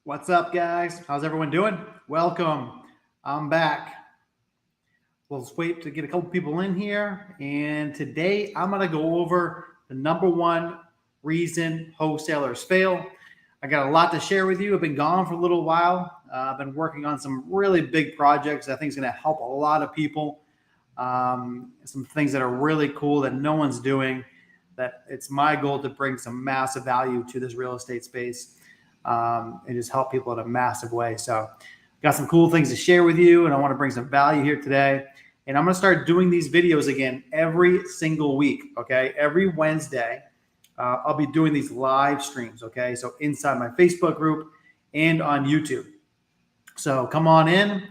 What's up, guys? How's everyone doing? Welcome. I'm back. Let's wait to get a couple people in here. And today I'm going to go over the number one reason wholesalers fail. I got a lot to share with you. I've been gone for a little while. I've been working on some really big projects I think is going to help a lot of people. Some things that are really cool that no one's doing. That it's my goal to bring some massive value to this real estate space. And just help people in a massive way. So got some cool things to share with you, and I want to bring some value here today. And I'm going to start doing these videos again every single week. Okay. Every Wednesday, I'll be doing these live streams. Okay. So inside my Facebook group and on YouTube. So come on in,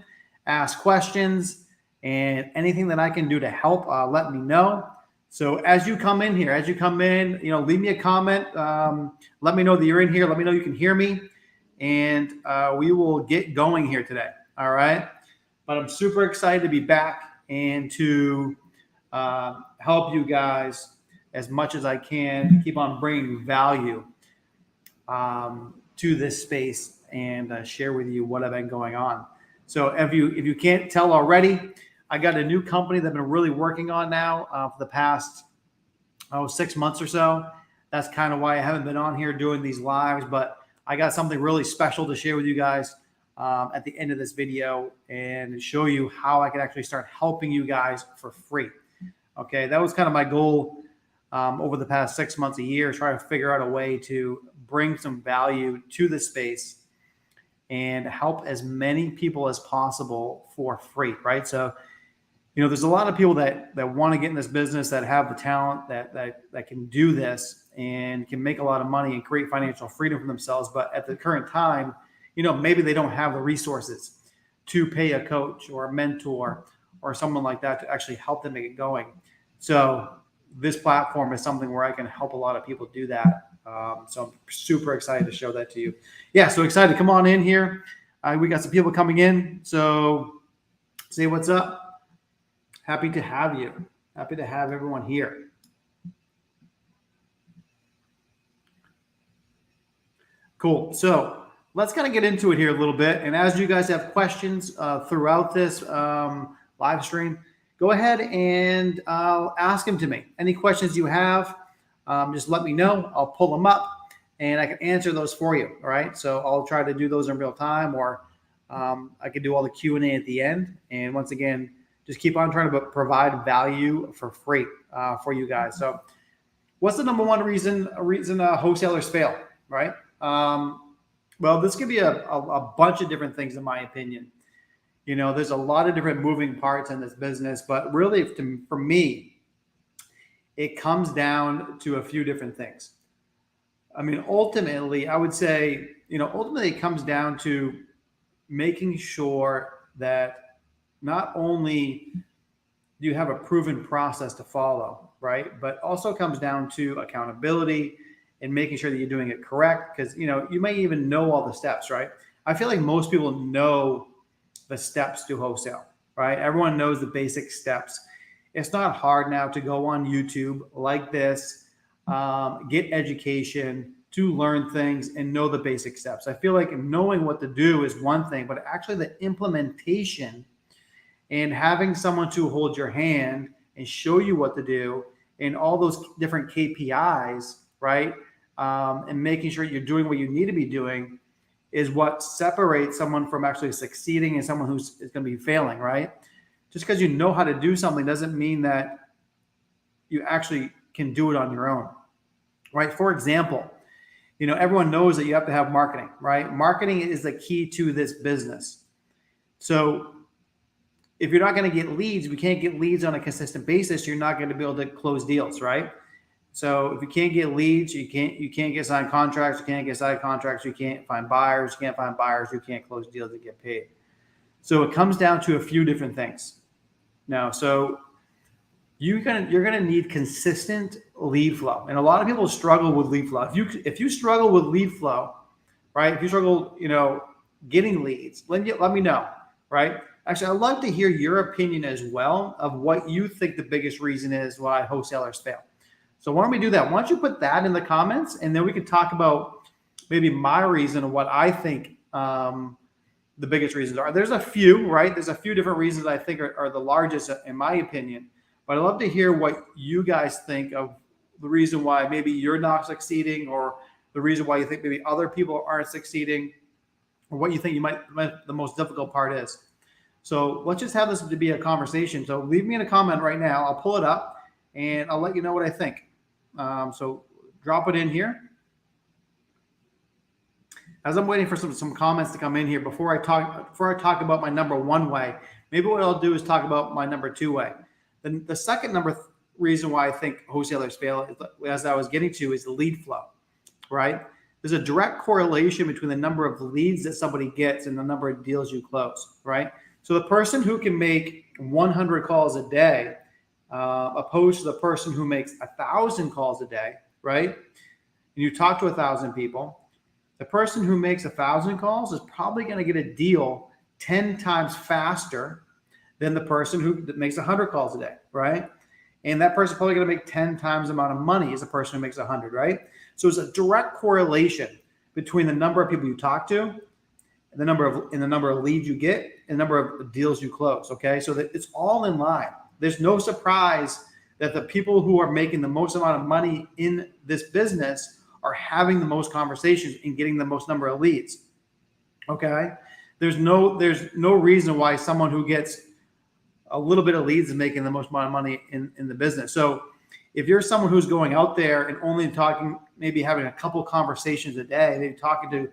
ask questions, and anything that I can do to help, let me know. So as you come in here, leave me a comment. Let me know that you're in here. Let me know you can hear me, and we will get going here today. All right. But I'm super excited to be back and to help you guys as much as I can, keep on bringing value to this space and share with you what I've been going on. So if you can't tell already, I got a new company that I've been really working on now for the past 6 months or so. That's kind of why I haven't been on here doing these lives, but I got something really special to share with you guys at the end of this video and show you how I can actually start helping you guys for free. Okay, that was kind of my goal over the past 6 months, a year, try to figure out a way to bring some value to the space and help as many people as possible for free, right? So, there's a lot of people that want to get in this business, that have the talent, that can do this and can make a lot of money and create financial freedom for themselves. But at the current time, maybe they don't have the resources to pay a coach or a mentor or someone like that to actually help them make it going. So this platform is something where I can help a lot of people do that. So I'm super excited to show that to you. Yeah, so excited. Come on in here. We got some people coming in. So say what's up. Happy to have you. Happy to have everyone here. Cool. So let's kind of get into it here a little bit. And as you guys have questions throughout this live stream, go ahead and ask them to me. Any questions you have, just let me know. I'll pull them up and I can answer those for you. All right. So I'll try to do those in real time, or I can do all the Q&A at the end. And once again, just keep on trying to provide value for free for you guys. So what's the number one reason wholesalers fail, right? Well, this could be a bunch of different things, in my opinion. There's a lot of different moving parts in this business, but really for me, it comes down to a few different things. I mean, ultimately, I would say, ultimately it comes down to making sure that not only do you have a proven process to follow, right? But also comes down to accountability and making sure that you're doing it correct. Because, you may even know all the steps, right? I feel like most people know the steps to wholesale, right? Everyone knows the basic steps. It's not hard now to go on YouTube like this, get education, to learn things and know the basic steps. I feel like knowing what to do is one thing, but actually the implementation and having someone to hold your hand and show you what to do and all those different KPIs, right? And making sure you're doing what you need to be doing is what separates someone from actually succeeding and someone who's going to be failing, right? Just because you know how to do something doesn't mean that you actually can do it on your own, right? For example, everyone knows that you have to have marketing, right? Marketing is the key to this business. So if you're not going to get leads, we can't get leads on a consistent basis, you're not going to be able to close deals, right? So if you can't get leads, you can't get signed contracts, you can't get signed contracts, you can't find buyers, you can't close deals that get paid. So it comes down to a few different things. Now, so you're gonna need consistent lead flow, and a lot of people struggle with lead flow. If you struggle with lead flow, right? If you struggle, getting leads, let me know, right? Actually, I'd love to hear your opinion as well of what you think the biggest reason is why wholesalers fail. So why don't we do that? Why don't you put that in the comments, and then we can talk about maybe my reason of what I think the biggest reasons are. There's a few, right? There's a few different reasons I think are the largest in my opinion. But I'd love to hear what you guys think of the reason why maybe you're not succeeding, or the reason why you think maybe other people aren't succeeding, or what you think the most difficult part is. So let's just have this to be a conversation. So leave me in a comment right now. I'll pull it up and I'll let you know what I think. So drop it in here. As I'm waiting for some comments to come in here before I talk about my number one way, maybe what I'll do is talk about my number two way. Then the second reason why I think wholesalers fail, as I was getting to, is the lead flow, right? There's a direct correlation between the number of leads that somebody gets and the number of deals you close, right? So the person who can make 100 calls a day, opposed to the person who makes 1,000 calls a day, right? And you talk to 1,000 people, the person who makes 1,000 calls is probably going to get a deal 10 times faster than the person who makes 100 calls a day, right? And that person's probably going to make 10 times the amount of money as the person who makes 100, right? So it's a direct correlation between the number of people you talk to, and the number of leads you get, and the number of deals you close. Okay, so that it's all in line. There's no surprise that the people who are making the most amount of money in this business are having the most conversations and getting the most number of leads. Okay, there's no reason why someone who gets a little bit of leads is making the most amount of money in the business. So if you're someone who's going out there and only talking, maybe having a couple conversations a day, maybe talking to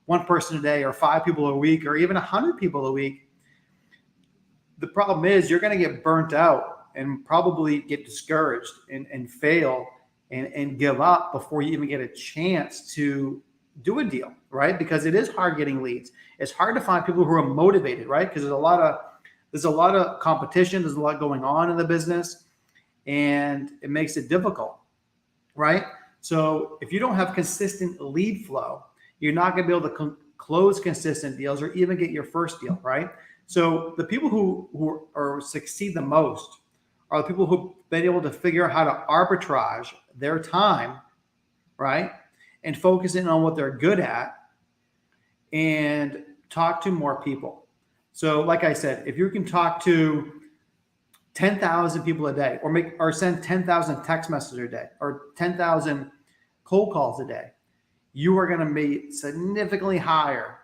one person a day or 5 people a week or even 100 people a week, the problem is you're going to get burnt out and probably get discouraged and fail and give up before you even get a chance to do a deal, right? Because it is hard getting leads. It's hard to find people who are motivated, right? Because there's a lot of competition. There's a lot going on in the business, and it makes it difficult, right? So if you don't have consistent lead flow, you're not going to be able to close consistent deals or even get your first deal, right? So the people who succeed the most are the people who've been able to figure out how to arbitrage their time, right? And focus in on what they're good at and talk to more people. So like I said, if you can talk to 10,000 people a day or send 10,000 text messages a day or 10,000 cold calls a day, you are going to be significantly higher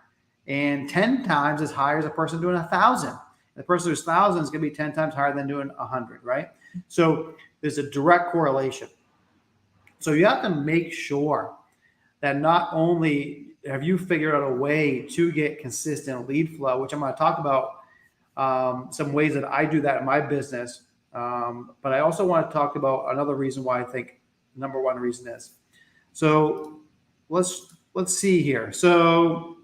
and 10 times as high as a person doing 1,000. The person who's 1,000 is going to be 10 times higher than doing 100, right? So there's a direct correlation. So you have to make sure that not only have you figured out a way to get consistent lead flow, which I'm going to talk about some ways that I do that in my business, but I also want to talk about another reason why I think the number one reason is. So let's see here. So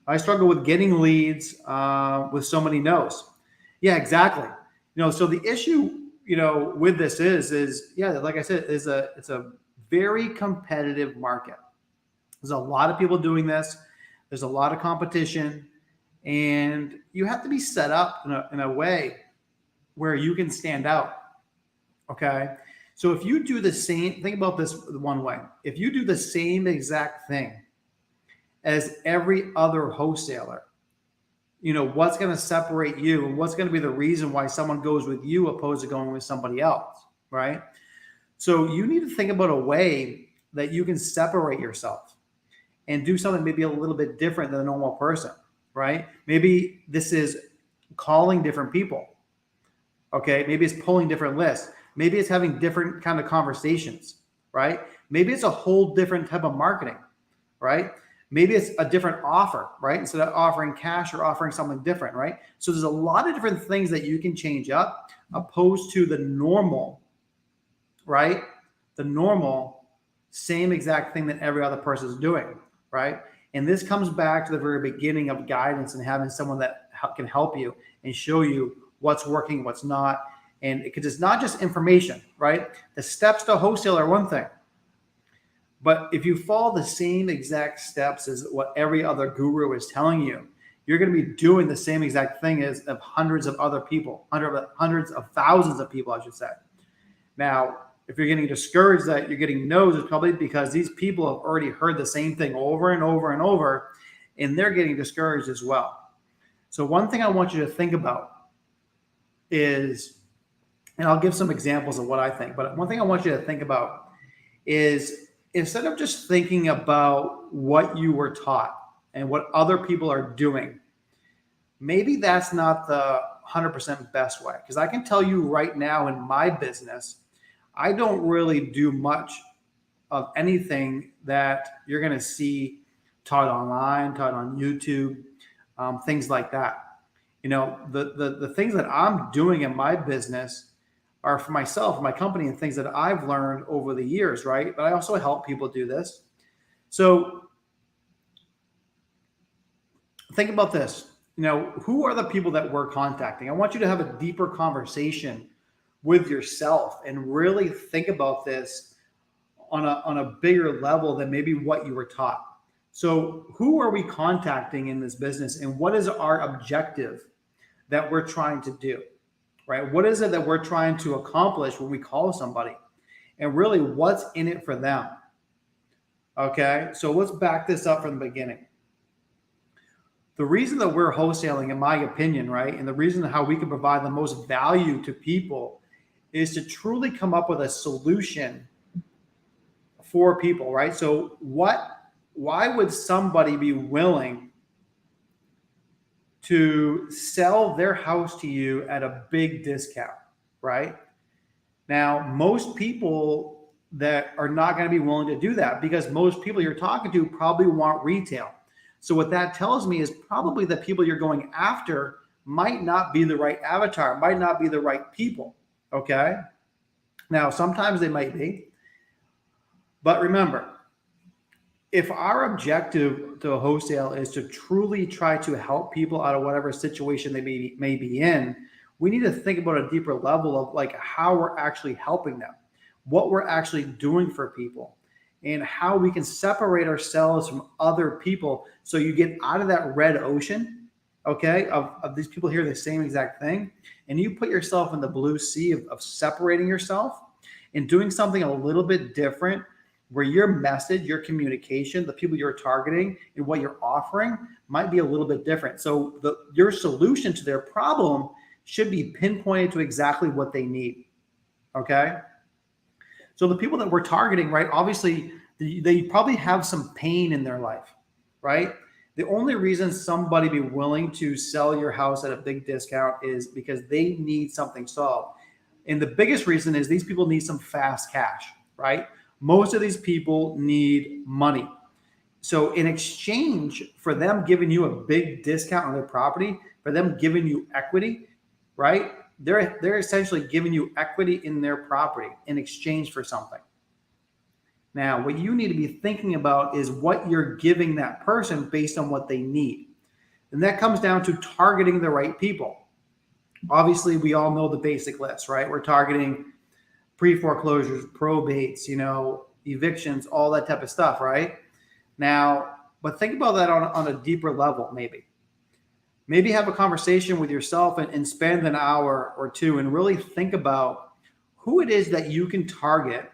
I struggle with getting leads with so many no's. Yeah, exactly. So the issue, with this is like I said, it's a very competitive market. There's a lot of people doing this. There's a lot of competition, and you have to be set up in a way where you can stand out. Okay. So if you do the same, think about this one way. If you do the same exact thing as every other wholesaler, what's going to separate you and what's going to be the reason why someone goes with you opposed to going with somebody else, right? So you need to think about a way that you can separate yourself and do something maybe a little bit different than a normal person, right? Maybe this is calling different people. Okay. Maybe it's pulling different lists. Maybe it's having different kind of conversations, right? Maybe it's a whole different type of marketing, right? Maybe it's a different offer, right? Instead of offering cash, you're offering something different, right? So there's a lot of different things that you can change up opposed to the normal, right? The normal same exact thing that every other person is doing, right? And this comes back to the very beginning of guidance and having someone that can help you and show you what's working, what's not. And because it's not just information, right? The steps to wholesale are one thing. But if you follow the same exact steps as what every other guru is telling you, you're going to be doing the same exact thing as of hundreds of other people, hundreds of thousands of people, I should say. Now, if you're getting discouraged that you're getting no's, it's probably because these people have already heard the same thing over and over and over, and they're getting discouraged as well. So one thing I want you to think about is, and I'll give some examples of what I think, but one thing I want you to think about is, instead of just thinking about what you were taught and what other people are doing, maybe that's not the 100% best way. Because I can tell you right now in my business, I don't really do much of anything that you're going to see taught online, taught on YouTube, things like that. The things that I'm doing in my business are for myself, my company, and things that I've learned over the years, right? But I also help people do this. So think about this. Who are the people that we're contacting? I want you to have a deeper conversation with yourself and really think about this on a bigger level than maybe what you were taught. So who are we contacting in this business, and what is our objective that we're trying to do, right? What is it that we're trying to accomplish when we call somebody, and really what's in it for them? Okay, so let's back this up from the beginning. The reason that we're wholesaling, in my opinion, right, and the reason how we can provide the most value to people is to truly come up with a solution for people, right? So why would somebody be willing to sell their house to you at a big discount, right? Now, most people that are not going to be willing to do that, because most people you're talking to probably want retail. So what that tells me is probably the people you're going after might not be the right avatar, might not be the right people, okay? Now, sometimes they might be. But remember, if our objective to wholesale is to truly try to help people out of whatever situation they may be in, we need to think about a deeper level of like how we're actually helping them, what we're actually doing for people, and how we can separate ourselves from other people so you get out of that red ocean, okay, of these people hear the same exact thing, and you put yourself in the blue sea of separating yourself and doing something a little bit different, where your message, your communication, the people you're targeting, and what you're offering might be a little bit different. So your solution to their problem should be pinpointed to exactly what they need, okay? So the people that we're targeting, right, obviously, they probably have some pain in their life, right? The only reason somebody be willing to sell your house at a big discount is because they need something solved. And the biggest reason is these people need some fast cash, right? Most of these people need money. So in exchange for them giving you a big discount on their property, for them giving you equity, right? They're essentially giving you equity in their property in exchange for something. Now, what you need to be thinking about is what you're giving that person based on what they need. And that comes down to targeting the right people. Obviously, we all know the basic list, right? We're targeting pre-foreclosures, probates, evictions, all that type of stuff, right? Now, but think about that on a deeper level, maybe. Maybe have a conversation with yourself and spend an hour or two and really think about who it is that you can target,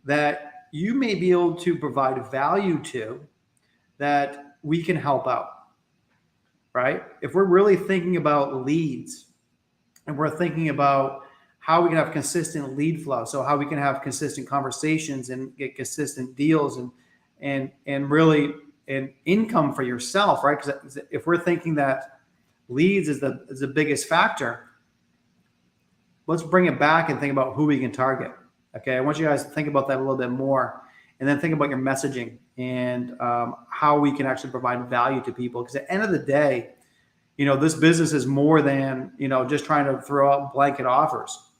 that you may be able to provide value to, that we can help out, right? If we're really thinking about leads and we're thinking about how we can have consistent lead flow, so how we can have consistent conversations and get consistent deals and really an income for yourself, right? Because if we're thinking that leads is the biggest factor, let's bring it back and think about who we can target. Okay, I want you guys to think about that a little bit more, and then think about your messaging and how we can actually provide value to people. Because at the end of the day, this business is more than just trying to throw out blanket offers,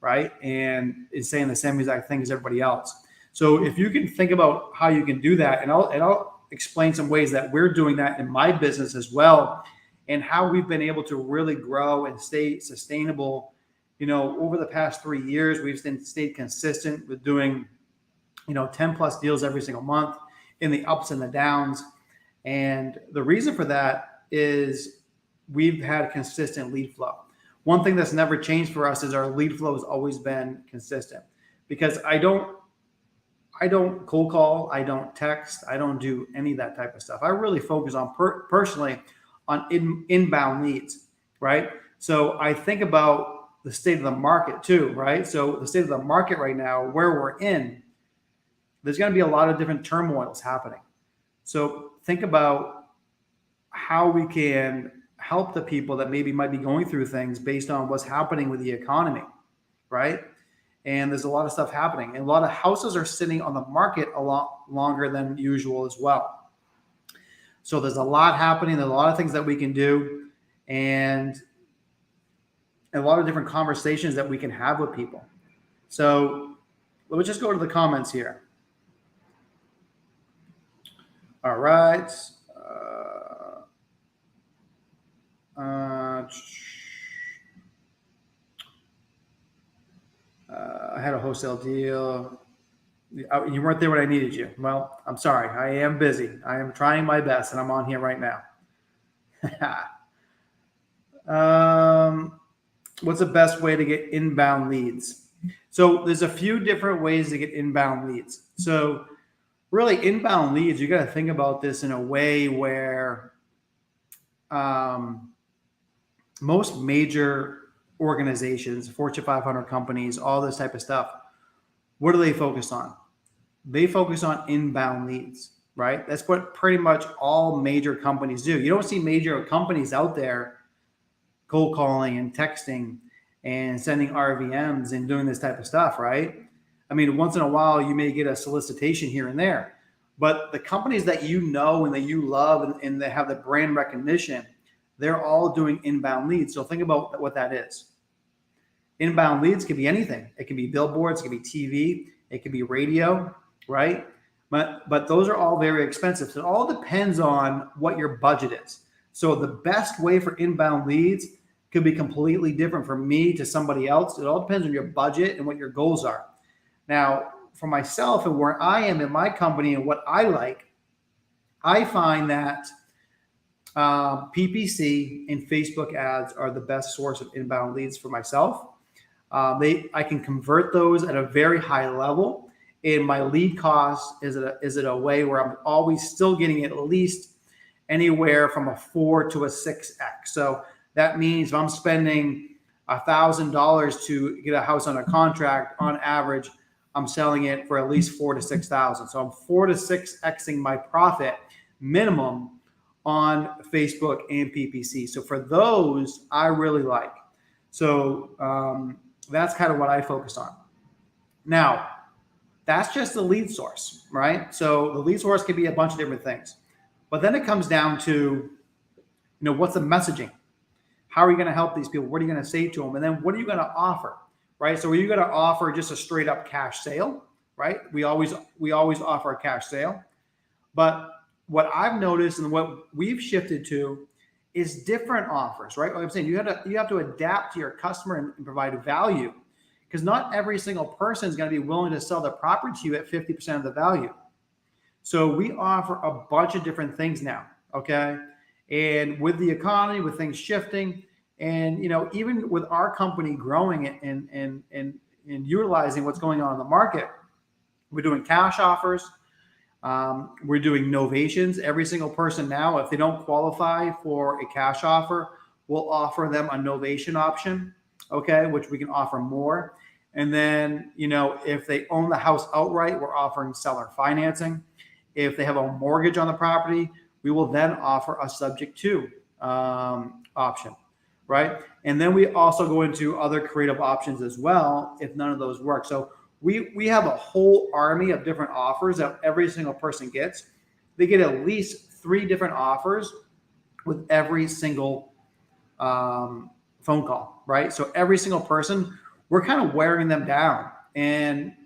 right? And it's saying the same exact thing as everybody else. So if you can think about how you can do that, and I'll explain some ways that we're doing that in my business as well, and how we've been able to really grow and stay sustainable. Over the past 3 years, we've stayed consistent with doing, 10 plus deals every single month in the ups and the downs. And the reason for that is we've had consistent lead flow. One thing that's never changed for us is our lead flow has always been consistent, because I I don't cold call. I don't text. I don't do any of that type of stuff. I really focus on personally on inbound leads, right? So I think about the state of the market too, right? So the state of the market right now, where we're in, there's going to be a lot of different turmoils happening. So think about how we can help the people that maybe might be going through things based on what's happening with the economy, right? And there's a lot of stuff happening, and a lot of houses are sitting on the market a lot longer than usual as well. So there's a lot happening. There's a lot of things that we can do, and a lot of different conversations that we can have with people. So let's just go to the comments here. All right. I had a wholesale deal. You weren't there when I needed you. Well, I'm sorry. I am busy. I am trying my best, and I'm on here right now. What's the best way to get inbound leads? So there's a few different ways to get inbound leads. So really, inbound leads, you got to think about this in a way where most major organizations, Fortune 500 companies, all this type of stuff, what do they focus on? They focus on inbound leads, right? That's what pretty much all major companies do. You don't see major companies out there cold calling and texting and sending RVMs and doing this type of stuff, right? I mean, once in a while, you may get a solicitation here and there, but the companies that you know and that you love and that have the brand recognition, they're all doing inbound leads. So think about what that is. Inbound leads can be anything. It can be billboards, it can be TV, it can be radio, right? But those are all very expensive. So it all depends on what your budget is. So the best way for inbound leads could be completely different from me to somebody else. It all depends on your budget and what your goals are. Now, for myself and where I am in my company and what I like, I find that PPC and Facebook ads are the best source of inbound leads for myself. I can convert those at a very high level, and my lead cost is at a way where I'm always still getting at least anywhere from a 4 to a 6x. So that means if I'm spending $1,000 to get a house on a contract, on average, I'm selling it for at least 4,000 to 6,000. So I'm 4 to 6xing my profit minimum on Facebook and PPC. So for those, I really like. So that's kind of what I focus on. Now, that's just the lead source, right? So the lead source can be a bunch of different things. But then it comes down to, what's the messaging? How are you going to help these people? What are you going to say to them? And then what are you going to offer, right? So are you going to offer just a straight up cash sale, right? We always offer a cash sale. But what I've noticed and what we've shifted to is different offers, right? Like I'm saying, you have to adapt to your customer and provide value, because not every single person is going to be willing to sell their property to you at 50% of the value. So we offer a bunch of different things now, okay? And with the economy, with things shifting, and even with our company growing and utilizing what's going on in the market, we're doing cash offers. We're doing novations. Every single person now, if they don't qualify for a cash offer, we'll offer them a novation option, okay, which we can offer more. And then, if they own the house outright, we're offering seller financing. If they have a mortgage on the property, we will then offer a subject to option, right? And then we also go into other creative options as well if none of those work. So we have a whole army of different offers that every single person gets. They get at least 3 different offers with every single phone call, right? So every single person, we're kind of wearing them down and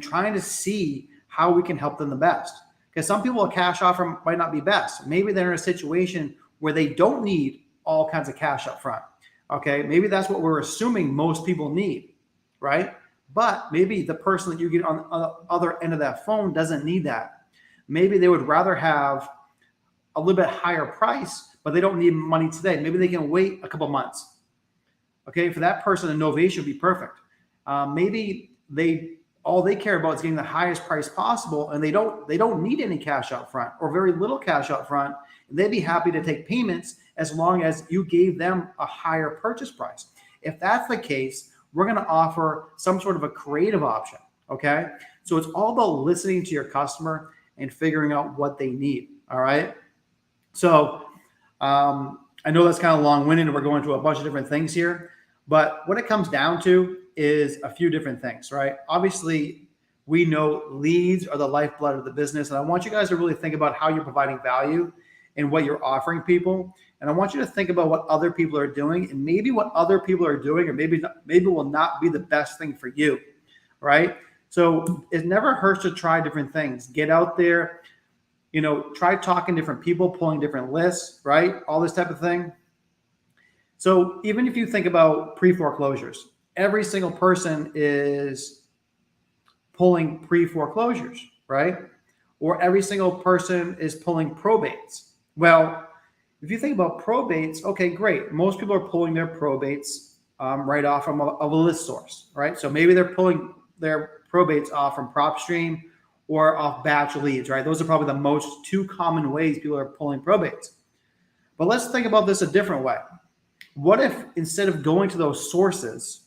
trying to see how we can help them the best. Because some people, a cash offer might not be best. Maybe they're in a situation where they don't need all kinds of cash up front. Okay, maybe that's what we're assuming most people need, right? But maybe the person that you get on the other end of that phone doesn't need that. Maybe they would rather have a little bit higher price, but they don't need money today. Maybe they can wait a couple months. Okay, for that person, a novation would be perfect. Maybe they all they care about is getting the highest price possible, and they don't need any cash up front or very little cash up front. And they'd be happy to take payments as long as you gave them a higher purchase price. If that's the case, we're going to offer some sort of a creative option. Okay. So it's all about listening to your customer and figuring out what they need. All right. So I know that's kind of long-winded and we're going to a bunch of different things here, but what it comes down to is a few different things, right? Obviously, we know leads are the lifeblood of the business, and I want you guys to really think about how you're providing value and what you're offering people. And I want you to think about what other people are doing, and maybe what other people are doing, or maybe will not be the best thing for you, right? So it never hurts to try different things. Get out there, try talking to different people, pulling different lists, right? All this type of thing. So even if you think about pre-foreclosures, every single person is pulling pre-foreclosures, right? Or every single person is pulling probates. Well, if you think about probates, okay, great. Most people are pulling their probates right off of a list source, right? So maybe they're pulling their probates off from PropStream or off batch leads, right? Those are probably the most two common ways people are pulling probates. But let's think about this a different way. What if instead of going to those sources,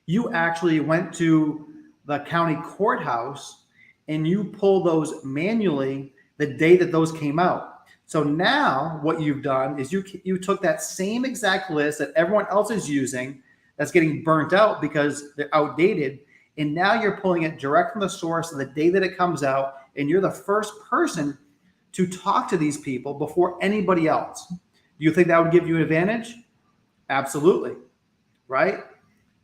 you actually went to the county courthouse and you pull those manually the day that those came out? So now what you've done is you took that same exact list that everyone else is using that's getting burnt out because they're outdated, and now you're pulling it direct from the source the day that it comes out, and you're the first person to talk to these people before anybody else. Do you think that would give you an advantage? Absolutely, right?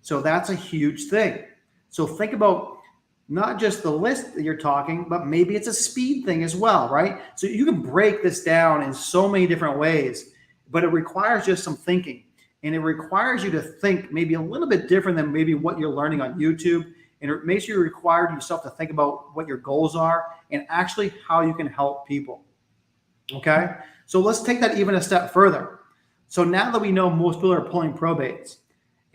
So that's a huge thing. So think about not just the list that you're talking, but maybe it's a speed thing as well, right? So you can break this down in so many different ways, but it requires just some thinking. And it requires you to think maybe a little bit different than maybe what you're learning on YouTube. And it makes you require yourself to think about what your goals are and actually how you can help people. Okay? So let's take that even a step further. So now that we know most people are pulling probates,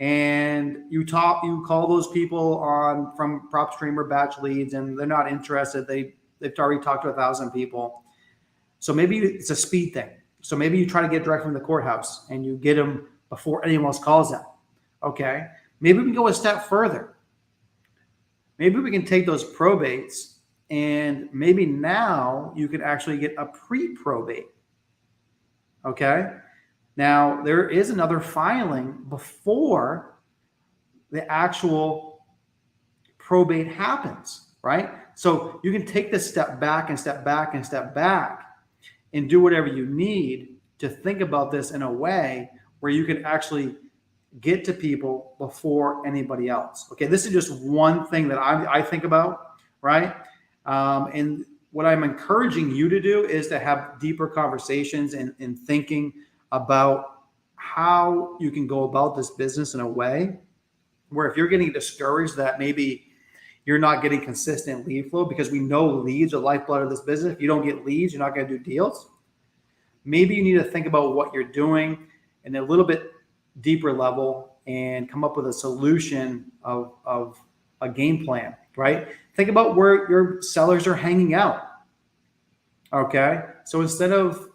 and you call those people on from PropStream or batch leads, and they're not interested. They've already talked to 1,000 people. So maybe it's a speed thing. So maybe you try to get direct from the courthouse and you get them before anyone else calls them. Okay. Maybe we can go a step further. Maybe we can take those probates and maybe now you can actually get a pre-probate. Okay. Now, there is another filing before the actual probate happens, right? So you can take this step back and step back and step back and do whatever you need to think about this in a way where you can actually get to people before anybody else. Okay, this is just one thing that I think about, right? And what I'm encouraging you to do is to have deeper conversations and thinking about how you can go about this business in a way where if you're getting discouraged that maybe you're not getting consistent lead flow, because we know leads are the lifeblood of this business. If you don't get leads, you're not going to do deals. Maybe you need to think about what you're doing in a little bit deeper level and come up with a solution of a game plan, right? Think about where your sellers are hanging out. Okay. So instead of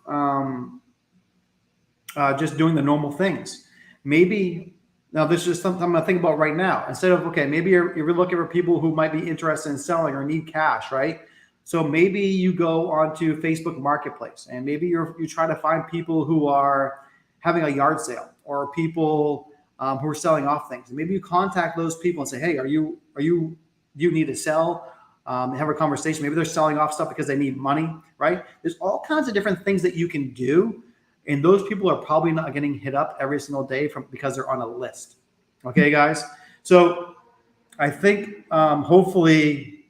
just doing the normal things, maybe now this is something I'm going to think about right now. Instead of, okay, maybe you're looking for people who might be interested in selling or need cash, right? So maybe you go onto Facebook Marketplace and maybe you try to find people who are having a yard sale or people who are selling off things. And maybe you contact those people and say, hey, do you need to sell? Have a conversation. Maybe they're selling off stuff because they need money, right? There's all kinds of different things that you can do. And those people are probably not getting hit up every single day because they're on a list. Okay, guys? So I think hopefully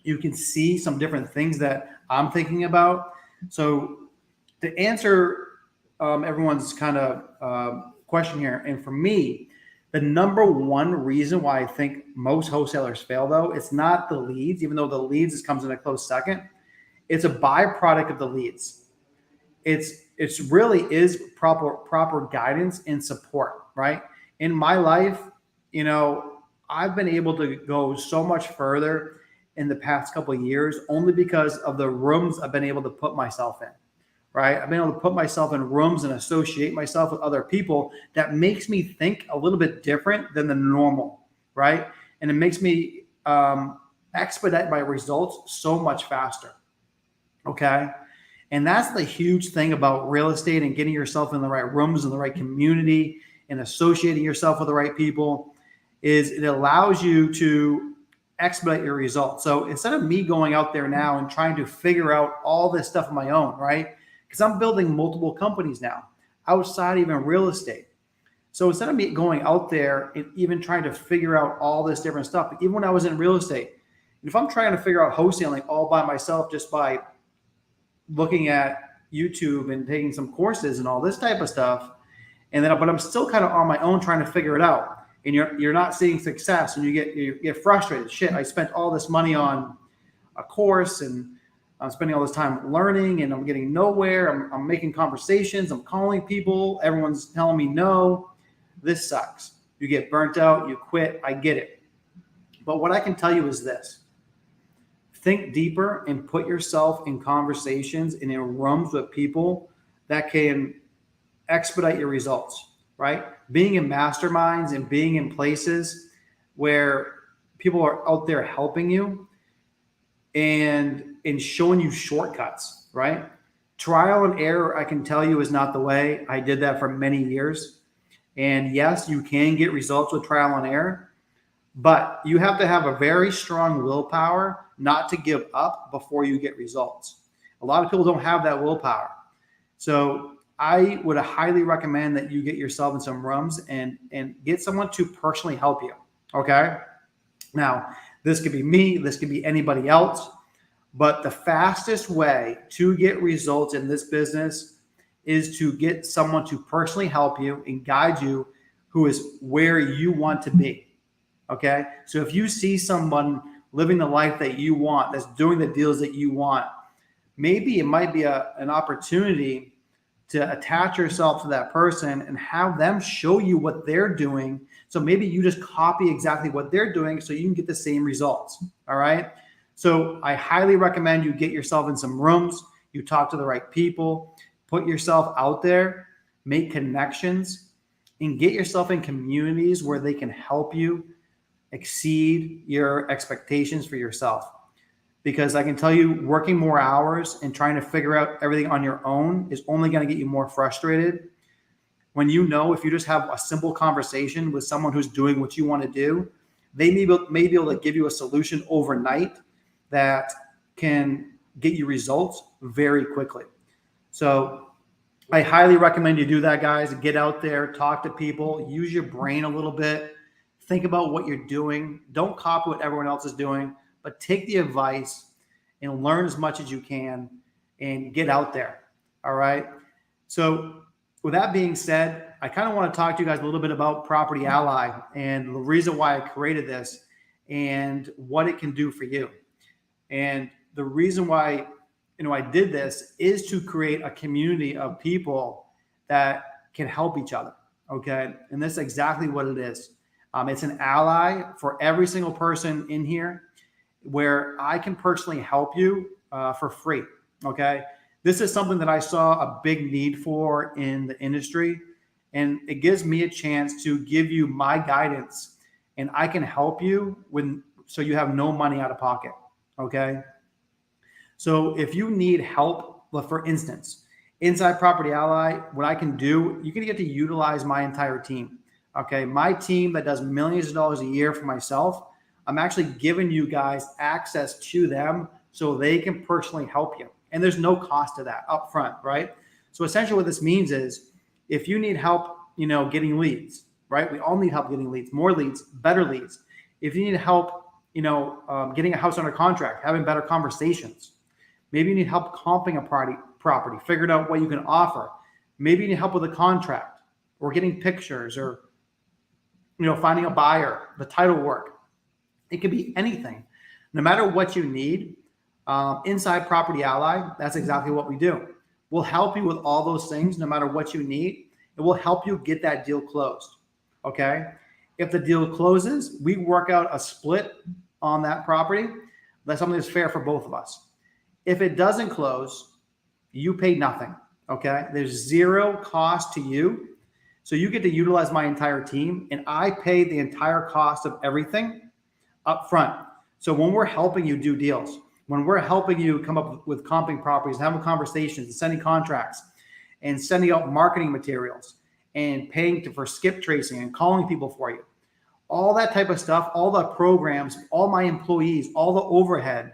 you can see some different things that I'm thinking about. So to answer everyone's kind of question here, and for me, the number one reason why I think most wholesalers fail, though, it's not the leads, even though the leads comes in a close second. It's a byproduct of the leads. It's really is proper guidance and support, right? In my life, I've been able to go so much further in the past couple of years only because of the rooms I've been able to put myself in, right? I've been able to put myself in rooms and associate myself with other people that makes me think a little bit different than the normal, right? And it makes me expedite my results so much faster, okay? And that's the huge thing about real estate and getting yourself in the right rooms, in the right community, and associating yourself with the right people is it allows you to expedite your results. So instead of me going out there now and trying to figure out all this stuff on my own, right? Because I'm building multiple companies now outside even real estate. So instead of me going out there and even trying to figure out all this different stuff, even when I was in real estate, if I'm trying to figure out wholesaling all by myself just by looking at YouTube and taking some courses and all this type of stuff, but I'm still kind of on my own trying to figure it out. And you're not seeing success, and you get frustrated. Shit, I spent all this money on a course, and I'm spending all this time learning, and I'm getting nowhere. I'm making conversations. I'm calling people. Everyone's telling me no. This sucks. You get burnt out. You quit. I get it. But what I can tell you is this. Think deeper and put yourself in conversations and in rooms with people that can expedite your results, right? Being in masterminds and being in places where people are out there helping you and showing you shortcuts, right? Trial and error, I can tell you, is not the way. I did that for many years. And yes, you can get results with trial and error, but you have to have a very strong willpower not to give up before you get results. A lot of people don't have that willpower. So I would highly recommend that you get yourself in some rooms and get someone to personally help you. Okay. Now, this could be me, this could be anybody else, but the fastest way to get results in this business is to get someone to personally help you and guide you who is where you want to be. Okay. So if you see someone living the life that you want, that's doing the deals that you want, maybe it might be an opportunity to attach yourself to that person and have them show you what they're doing. So maybe you just copy exactly what they're doing so you can get the same results. All right. So I highly recommend you get yourself in some rooms, you talk to the right people, put yourself out there, make connections, and get yourself in communities where they can help you exceed your expectations for yourself. Because I can tell you, working more hours and trying to figure out everything on your own is only going to get you more frustrated. When if you just have a simple conversation with someone who's doing what you want to do, they may be able to give you a solution overnight that can get you results very quickly. So I highly recommend you do that, guys. Get out there, talk to people, use your brain a little bit. Think about what you're doing. Don't copy what everyone else is doing, but take the advice and learn as much as you can and get out there. All right. So with that being said, I kind of want to talk to you guys a little bit about Property Ally and the reason why I created this and what it can do for you. And the reason why, I did this is to create a community of people that can help each other. Okay. And that's exactly what it is. It's an ally for every single person in here where I can personally help you for free. Okay. This is something that I saw a big need for in the industry, and it gives me a chance to give you my guidance, and I can help you so you have no money out of pocket. Okay. So if you need help, for instance, inside Property Ally, what I can do, you can get to utilize my entire team. Okay. My team that does millions of dollars a year for myself, I'm actually giving you guys access to them so they can personally help you. And there's no cost to that up front, right? So essentially what this means is if you need help, getting leads, right? We all need help getting leads, more leads, better leads. If you need help, getting a house under contract, having better conversations, maybe you need help comping a property, figuring out what you can offer. Maybe you need help with a contract or getting pictures or, finding a buyer, the title work. It could be anything. No matter what you need, inside Property Ally, that's exactly what we do. We'll help you with all those things, no matter what you need. It will help you get that deal closed. Okay. If the deal closes, we work out a split on that property. That's something that's fair for both of us. If it doesn't close, you pay nothing. Okay. There's zero cost to you. So you get to utilize my entire team, and I pay the entire cost of everything up front. So when we're helping you do deals, when we're helping you come up with comping properties, having conversations, and sending contracts, and sending out marketing materials, and paying for skip tracing and calling people for you, all that type of stuff, all the programs, all my employees, all the overhead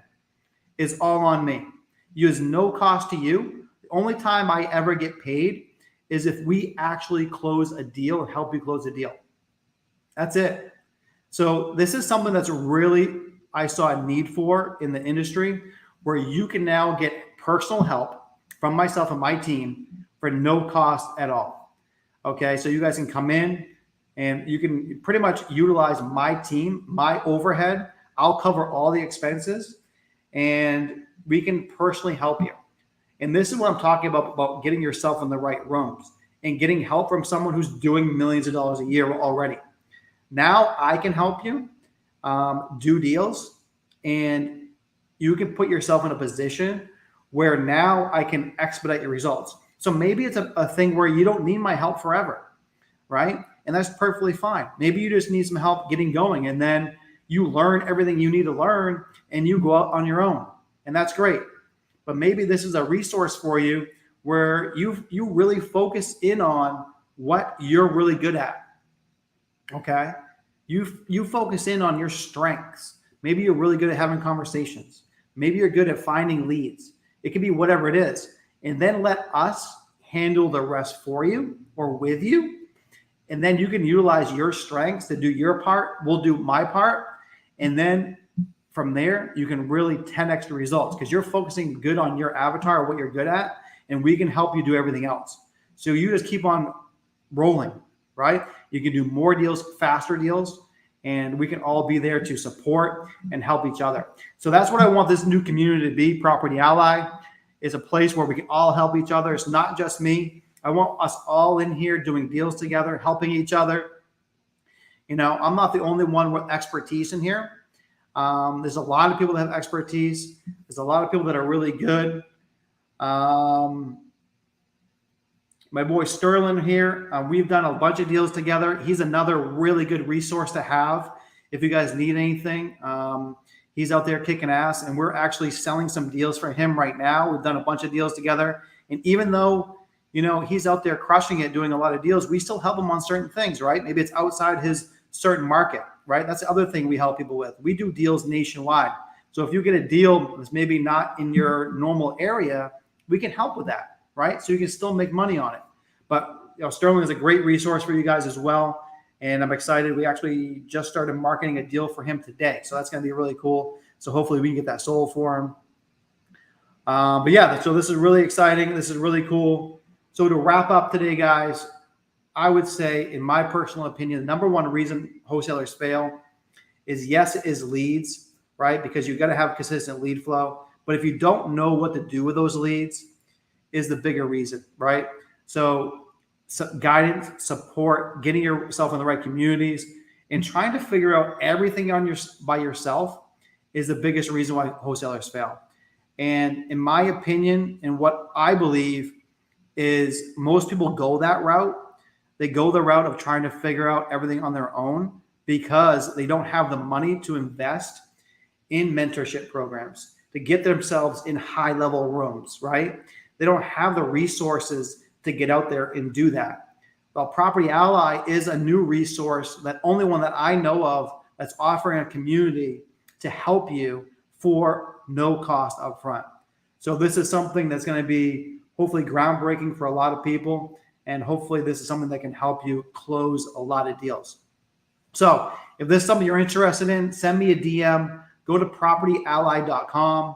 is all on me. There's no cost to you. The only time I ever get paid is if we actually close a deal or help you close a deal. That's it. So this is something that's really, I saw a need for in the industry, where you can now get personal help from myself and my team for no cost at all. Okay, so you guys can come in and you can pretty much utilize my team, my overhead. I'll cover all the expenses, and we can personally help you. And this is what I'm talking about getting yourself in the right rooms and getting help from someone who's doing millions of dollars a year already. Now I can help you do deals, and you can put yourself in a position where now I can expedite your results. So maybe it's a thing where you don't need my help forever, right? And that's perfectly fine. Maybe you just need some help getting going, and then you learn everything you need to learn and you go out on your own. And that's great. But maybe this is a resource for you where you really focus in on what you're really good at. Okay. You focus in on your strengths. Maybe you're really good at having conversations. Maybe you're good at finding leads. It could be whatever it is. And then let us handle the rest for you or with you. And then you can utilize your strengths to do your part. We'll do my part. And then from there, you can really 10x the results because you're focusing good on your avatar, what you're good at, and we can help you do everything else. So you just keep on rolling, right? You can do more deals, faster deals, and we can all be there to support and help each other. So that's what I want this new community to be. Property Ally is a place where we can all help each other. It's not just me. I want us all in here doing deals together, helping each other. You know, I'm not the only one with expertise in here. There's a lot of people that have expertise. There's a lot of people that are really good. My boy Sterling here, we've done a bunch of deals together. He's another really good resource to have if you guys need anything. He's out there kicking ass, and we're actually selling some deals for him right now. We've done a bunch of deals together. And even though, you know, he's out there crushing it, doing a lot of deals, we still help him on certain things, right? Maybe it's outside his certain market, right? That's the other thing we help people with. We do deals nationwide. So if you get a deal that's maybe not in your normal area, we can help with that, right? So you can still make money on it. But you know, Sterling is a great resource for you guys as well. And I'm excited. We actually just started marketing a deal for him today. So that's going to be really cool. So hopefully we can get that sold for him. But yeah, so this is really exciting. This is really cool. So to wrap up today, guys, I would say, in my personal opinion, the number one reason wholesalers fail is, yes, it is leads, right? Because you've got to have consistent lead flow. But if you don't know what to do with those leads, is the bigger reason, right? So guidance, support, getting yourself in the right communities, and trying to figure out everything by yourself is the biggest reason why wholesalers fail. And in my opinion, and what I believe is, most people go that route. They go the route of trying to figure out everything on their own because they don't have the money to invest in mentorship programs to get themselves in high-level rooms, right? They don't have the resources to get out there and do that. Well, Property Ally is a new resource, that only one that I know of, that's offering a community to help you for no cost up front. So this is something that's going to be hopefully groundbreaking for a lot of people. And hopefully this is something that can help you close a lot of deals. So if this is something you're interested in, send me a DM, go to propertyally.com,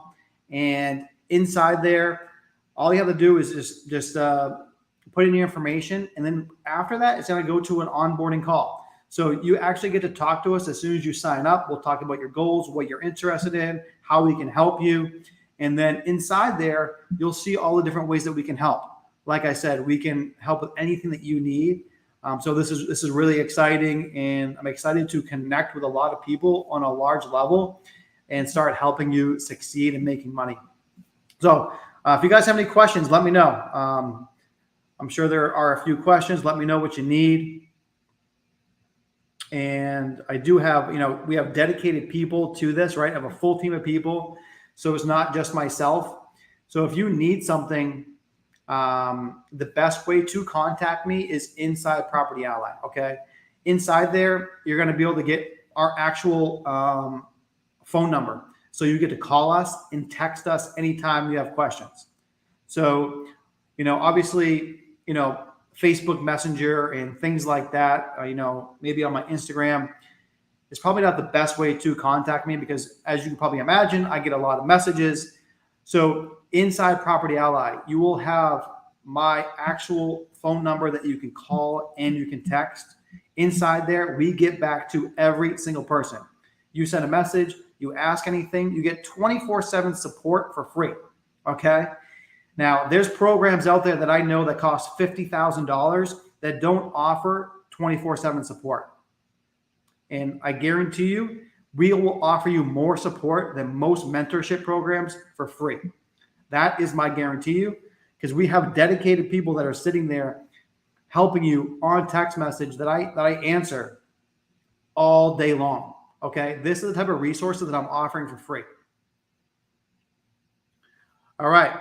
and inside there, all you have to do is just put in your information. And then after that, it's going to go to an onboarding call. So you actually get to talk to us as soon as you sign up. We'll talk about your goals, what you're interested in, how we can help you. And then inside there, you'll see all the different ways that we can help. Like I said, we can help with anything that you need. So this is really exciting, and I'm excited to connect with a lot of people on a large level and start helping you succeed in making money. So if you guys have any questions, let me know. I'm sure there are a few questions. Let me know what you need. And I do have, we have dedicated people to this, right? I have a full team of people. So it's not just myself. So if you need something, the best way to contact me is inside Property Ally. Okay. Inside there, you're going to be able to get our actual phone number. So you get to call us and text us anytime you have questions. So, obviously, Facebook Messenger and things like that, maybe on my Instagram, is probably not the best way to contact me because, as you can probably imagine, I get a lot of messages. So inside Property Ally, you will have my actual phone number that you can call and you can text. Inside there, we get back to every single person. You send a message, you ask anything, you get 24/7 support for free. Okay. Now, there's programs out there that I know that cost $50,000 that don't offer 24/7 support. And I guarantee you, we will offer you more support than most mentorship programs for free. That is my guarantee you, because we have dedicated people that are sitting there helping you on text message that I answer all day long. Okay. This is the type of resources that I'm offering for free. All right.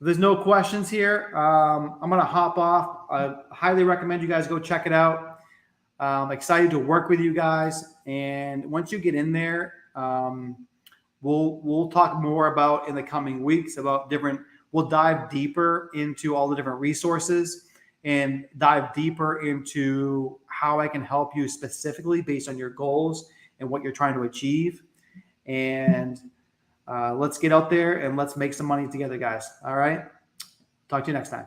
There's no questions here. I'm going to hop off. I highly recommend you guys go check it out. I'm excited to work with you guys. And once you get in there, we'll talk more about in the coming weeks about we'll dive deeper into all the different resources and dive deeper into how I can help you specifically based on your goals and what you're trying to achieve. And let's get out there and let's make some money together, guys. All right. Talk to you next time.